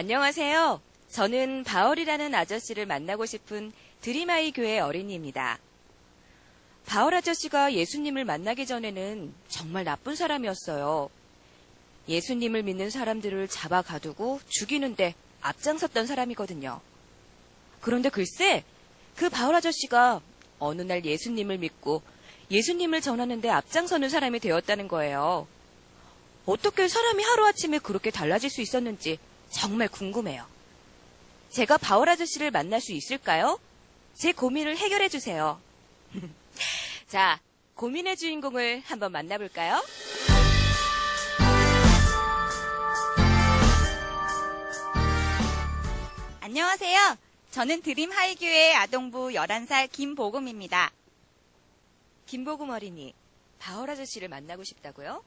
안녕하세요. 저는 바울이라는 아저씨를 만나고 싶은 드림아이 교회 어린이입니다. 바울 아저씨가 예수님을 만나기 전에는 정말 나쁜 사람이었어요. 예수님을 믿는 사람들을 잡아 가두고 죽이는데 앞장섰던 사람이거든요. 그런데 글쎄, 그 바울 아저씨가 어느 날 예수님을 믿고 예수님을 전하는데 앞장서는 사람이 되었다는 거예요. 어떻게 사람이 하루아침에 그렇게 달라질 수 있었는지 정말 궁금해요. 제가 바울 아저씨를 만날 수 있을까요? 제 고민을 해결해 주세요. 자, 고민의 주인공을 한번 만나볼까요? 안녕하세요. 저는 드림하이교회 아동부 11살 김보금입니다. 김보금 어린이, 바울 아저씨를 만나고 싶다고요?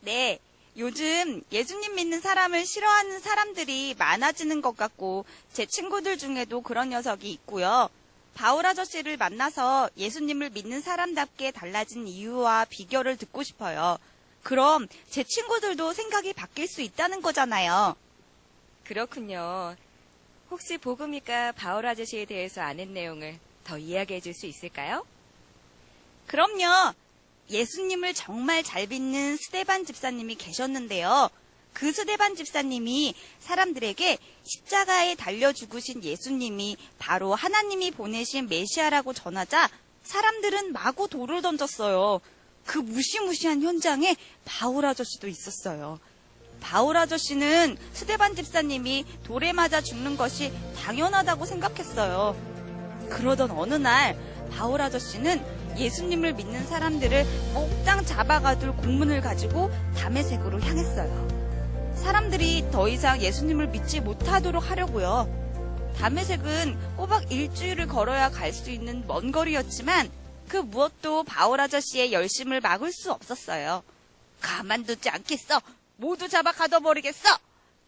네, 요즘 예수님 믿는 사람을 싫어하는 사람들이 많아지는 것 같고 제 친구들 중에도 그런 녀석이 있고요. 바울 아저씨를 만나서 예수님을 믿는 사람답게 달라진 이유와 비결을 듣고 싶어요. 그럼 제 친구들도 생각이 바뀔 수 있다는 거잖아요. 그렇군요. 혹시 보금이가 바울 아저씨에 대해서 아는 내용을 더 이야기해 줄 수 있을까요? 그럼요. 예수님을 정말 잘 믿는 스데반 집사님이 계셨는데요. 그 스데반 집사님이 사람들에게 십자가에 달려 죽으신 예수님이 바로 하나님이 보내신 메시아라고 전하자 사람들은 마구 돌을 던졌어요. 그 무시무시한 현장에 바울 아저씨도 있었어요. 바울 아저씨는 스데반 집사님이 돌에 맞아 죽는 것이 당연하다고 생각했어요. 그러던 어느 날 바울 아저씨는 예수님을 믿는 사람들을 몽땅 잡아가둘 공문을 가지고 다메섹으로 향했어요. 사람들이 더 이상 예수님을 믿지 못하도록 하려고요. 다메섹은 꼬박 일주일을 걸어야 갈 수 있는 먼 거리였지만 그 무엇도 바울 아저씨의 열심을 막을 수 없었어요. 가만두지 않겠어. 모두 잡아 가둬버리겠어.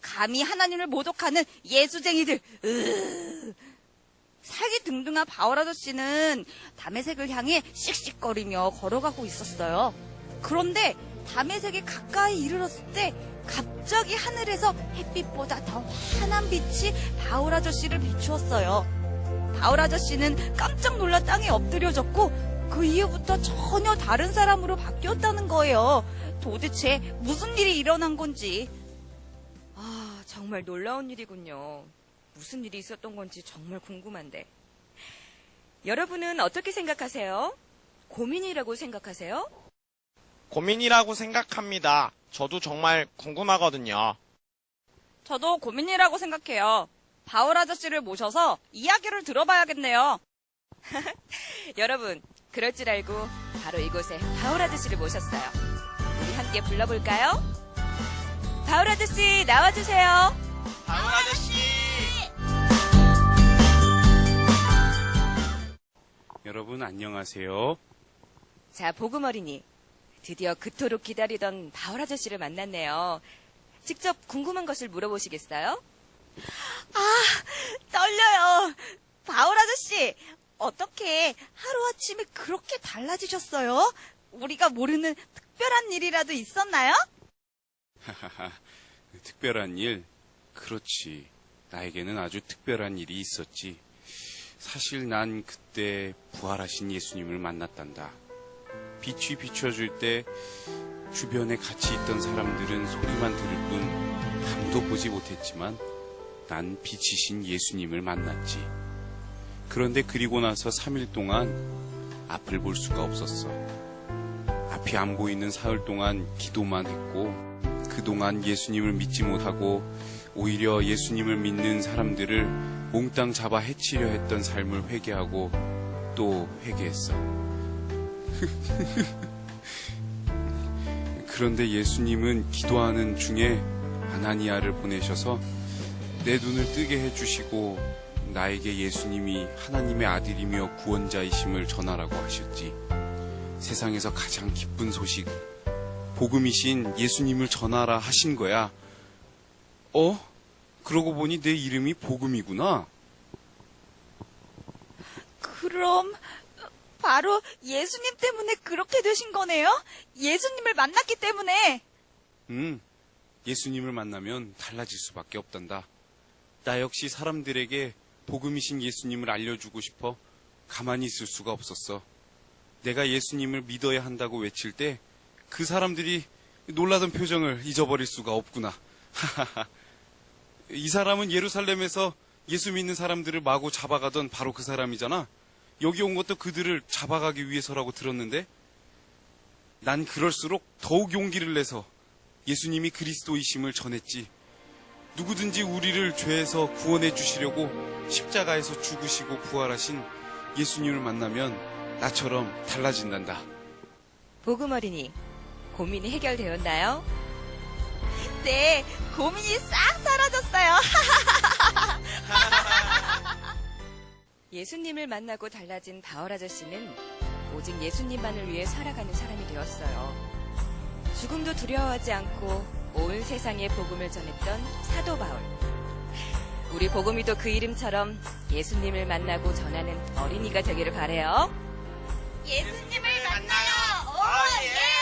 감히 하나님을 모독하는 예수쟁이들. 살기 등등한 바울 아저씨는 다메섹을 향해 씩씩거리며 걸어가고 있었어요. 그런데 다메섹에 가까이 이르렀을 때 갑자기 하늘에서 햇빛보다 더 환한 빛이 바울 아저씨를 비추었어요. 바울 아저씨는 깜짝 놀라 땅에 엎드려졌고 그 이후부터 전혀 다른 사람으로 바뀌었다는 거예요. 도대체 무슨 일이 일어난 건지. 아, 정말 놀라운 일이군요. 무슨 일이 있었던 건지 정말 궁금한데. 여러분은 어떻게 생각하세요? 고민이라고 생각하세요? 고민이라고 생각합니다. 저도 정말 궁금하거든요. 저도 고민이라고 생각해요. 바울 아저씨를 모셔서 이야기를 들어봐야겠네요. 여러분, 그럴 줄 알고 바로 이곳에 바울 아저씨를 모셨어요. 우리 함께 불러볼까요? 바울 아저씨, 나와주세요. 바울 아저씨! 여러분 안녕하세요. 자, 보금 어린이. 드디어 그토록 기다리던 바울 아저씨를 만났네요. 직접 궁금한 것을 물어보시겠어요? 떨려요. 바울 아저씨, 어떻게 하루아침에 그렇게 달라지셨어요? 우리가 모르는 특별한 일이라도 있었나요? 하하하, 특별한 일? 그렇지. 나에게는 아주 특별한 일이 있었지. 사실 난 그때 부활하신 예수님을 만났단다. 빛이 비춰줄 때 주변에 같이 있던 사람들은 소리만 들을 뿐 아무도 보지 못했지만 난 빛이신 예수님을 만났지. 그런데 그리고 나서 3일 동안 앞을 볼 수가 없었어. 앞이 안 보이는 사흘 동안 기도만 했고 그동안 예수님을 믿지 못하고 오히려 예수님을 믿는 사람들을 몽땅 잡아 해치려 했던 삶을 회개하고 또 회개했어. 그런데 예수님은 기도하는 중에 아나니아를 보내셔서 내 눈을 뜨게 해주시고 나에게 예수님이 하나님의 아들이며 구원자이심을 전하라고 하셨지. 세상에서 가장 기쁜 소식, 복음이신 예수님을 전하라 하신 거야. 그러고 보니 내 이름이 복음이구나. 그럼 바로 예수님 때문에 그렇게 되신 거네요? 예수님을 만났기 때문에. 예수님을 만나면 달라질 수밖에 없단다. 나 역시 사람들에게 복음이신 예수님을 알려주고 싶어 가만히 있을 수가 없었어. 내가 예수님을 믿어야 한다고 외칠 때 그 사람들이 놀라던 표정을 잊어버릴 수가 없구나. 이 사람은 예루살렘에서 예수 믿는 사람들을 마구 잡아가던 바로 그 사람이잖아. 여기 온 것도 그들을 잡아가기 위해서라고 들었는데 난 그럴수록 더욱 용기를 내서 예수님이 그리스도이심을 전했지. 누구든지 우리를 죄에서 구원해 주시려고 십자가에서 죽으시고 부활하신 예수님을 만나면 나처럼 달라진단다. 복음 어린이, 고민이 해결되었나요? 네, 고민이 싹 사라졌어요. 예수님을 만나고 달라진 바울 아저씨는 오직 예수님만을 위해 살아가는 사람이 되었어요. 죽음도 두려워하지 않고 온 세상에 복음을 전했던 사도 바울. 우리 복음이도 그 이름처럼 예수님을 만나고 전하는 어린이가 되기를 바래요. 예수님을 만나요. 오, 예!